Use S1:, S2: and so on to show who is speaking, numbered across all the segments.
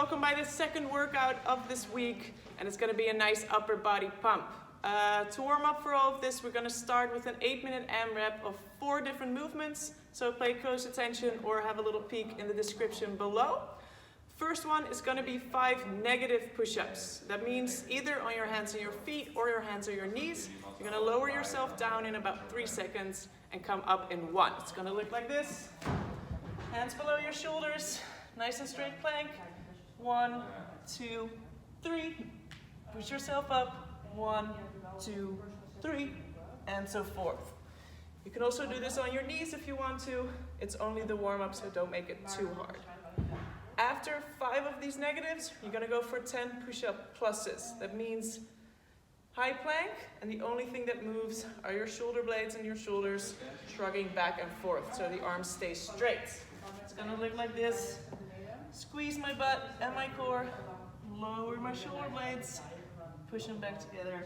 S1: welcome by the second workout of this week, and it's going to be a nice upper body pump. To warm up for all of this, we're going to start with an 8-minute AMRAP of 4 different movements, so pay close attention or have a little peek in the description below. First one is going to be 5 negative push-ups. That means either on your hands and your feet or your hands or your knees. You're going to lower yourself down in about 3 seconds and come up in 1. It's going to look like this. Hands below your shoulders, nice and straight plank. 1, 2, 3. Push yourself up. 1, 2, 3, and so forth. You can also do this on your knees if you want to. It's only the warm-up, so don't make it too hard. After 5 of these negatives, you're going to go for 10 push-up pluses. That means high plank, and the only thing that moves are your shoulder blades and your shoulders shrugging back and forth, so the arms stay straight. It's going to look like this. Squeeze my butt and my core, lower my shoulder blades, push them back together,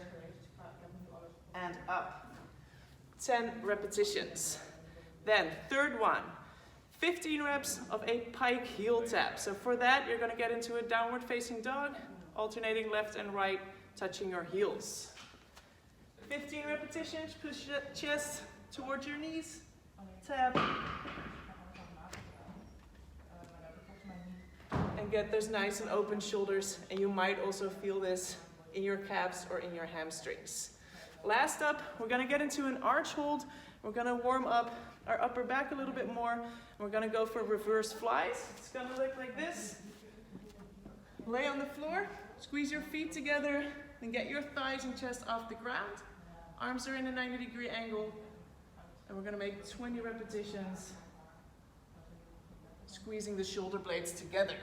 S1: and up. 10 repetitions. Then, third one, 15 reps of a pike heel tap. So for that, you're gonna get into a downward facing dog, alternating left and right, touching your heels. 15 repetitions, push the chest towards your knees, tap, and get those nice and open shoulders, and you might also feel this in your calves or in your hamstrings. Last up, we're gonna get into an arch hold. We're gonna warm up our upper back a little bit more, and we're gonna go for reverse flies. It's gonna look like this. Lay on the floor, squeeze your feet together, and get your thighs and chest off the ground. Arms are in a 90-degree angle, and we're gonna make 20 repetitions, squeezing the shoulder blades together.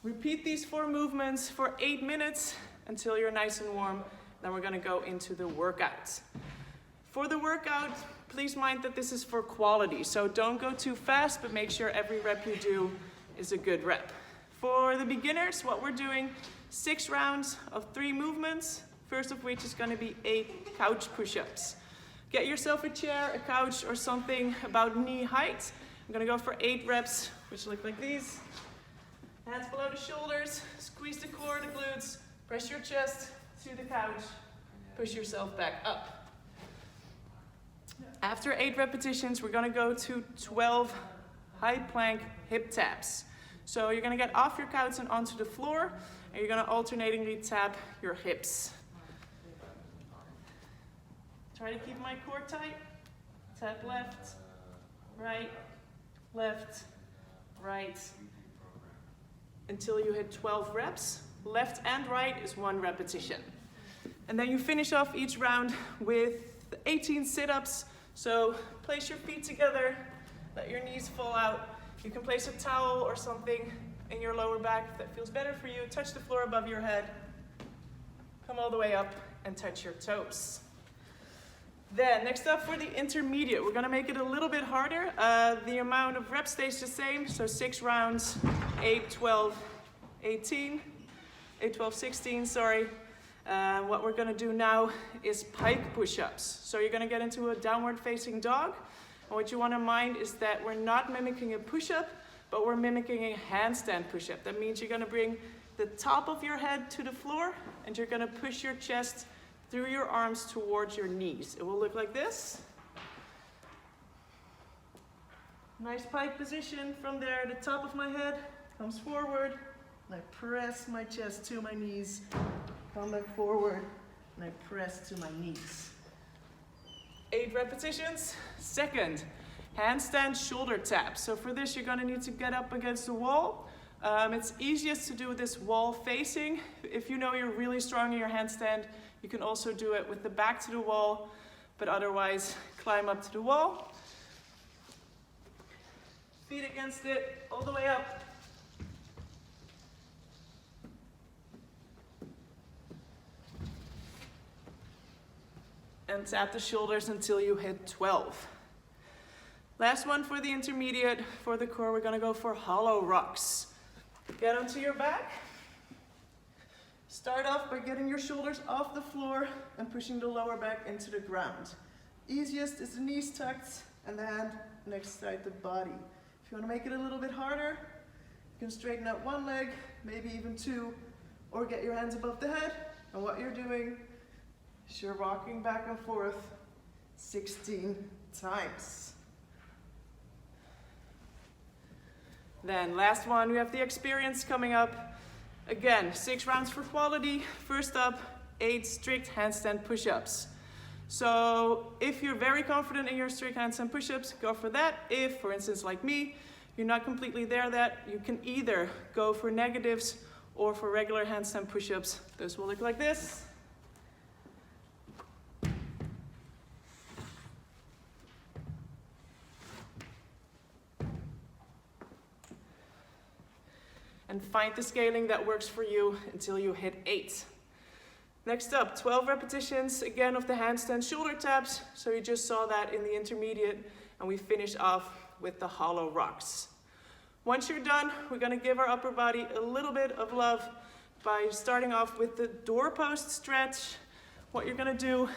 S1: Repeat these 4 movements for 8 minutes until you're nice and warm. Then we're gonna go into the workout. For the workout, please mind that this is for quality. So don't go too fast, but make sure every rep you do is a good rep. For the beginners, what we're doing, 6 rounds of 3 movements, first of which is gonna be 8 couch push-ups. Get yourself a chair, a couch, or something about knee height. I'm gonna go for 8 reps, which look like these. Hands below the shoulders, squeeze the core, the glutes, press your chest to the couch, push yourself back up. After 8 repetitions, we're gonna go to 12 high plank hip taps. So you're gonna get off your couch and onto the floor, and you're gonna alternatingly tap your hips. Try to keep my core tight. Tap left, right, until you hit 12 reps. Left and right is 1 repetition. And then you finish off each round with 18 sit-ups. So place your feet together, let your knees fall out. You can place a towel or something in your lower back if that feels better for you. Touch the floor above your head. Come all the way up and touch your toes. Then, next up for the intermediate, we're gonna make it a little bit harder. The amount of reps stays the same, so 6 rounds, 8, 12, 18, 8, 12, 16, sorry. What we're gonna do now is pike push-ups. So you're gonna get into a downward facing dog. And what you wanna mind is that we're not mimicking a push-up, but we're mimicking a handstand push-up. That means you're gonna bring the top of your head to the floor, and you're gonna push your chest through your arms towards your knees. It will look like this. Nice pike position. From there, the top of my head comes forward, and I press my chest to my knees. Come back forward, and I press to my knees. 8 repetitions. Second, handstand shoulder tap. So for this, you're gonna need to get up against the wall. It's easiest to do this wall facing. If you know you're really strong in your handstand, you can also do it with the back to the wall, but otherwise climb up to the wall. Feet against it, all the way up. And tap the shoulders until you hit 12. Last one for the intermediate. For the core, we're gonna go for hollow rocks. Get onto your back. Start off by getting your shoulders off the floor and pushing the lower back into the ground. Easiest is the knees tucked and the hand next side the body. If you want to make it a little bit harder, can straighten out one leg, maybe even two, or get your hands above the head. And what you're doing is you're rocking back and forth 16 times. Then last one, we have the experience coming up. Again, 6 rounds for quality. First up, 8 strict handstand push-ups. So if you're very confident in your strict handstand push-ups, go for that. If, for instance, like me, you're not completely there yet, you can either go for negatives or for regular handstand push-ups. Those will look like this. And find the scaling that works for you until you hit 8. Next up, 12 repetitions, again of the handstand shoulder taps. So you just saw that in the intermediate, and we finish off with the hollow rocks. Once you're done, we're gonna give our upper body a little bit of love by starting off with the doorpost stretch. What you're gonna do,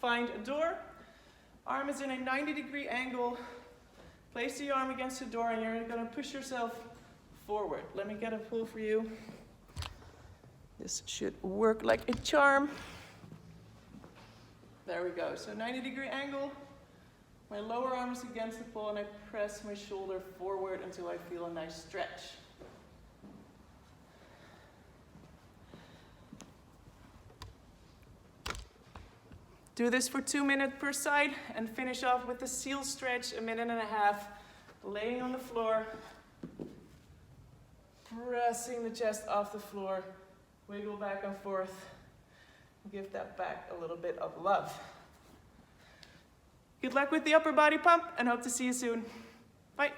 S1: find a door, arm is in a 90-degree angle, place the arm against the door, and you're gonna push yourself forward. Let me get a pull for you. This should work like a charm. There we go. So 90-degree angle. My lower arm is against the pole and I press my shoulder forward until I feel a nice stretch. Do this for 2 minutes per side and finish off with the seal stretch, 1.5 minutes, laying on the floor, pressing the chest off the floor, wiggle back and forth, give that back a little bit of love. Good luck with the upper body pump and hope to see you soon. Bye.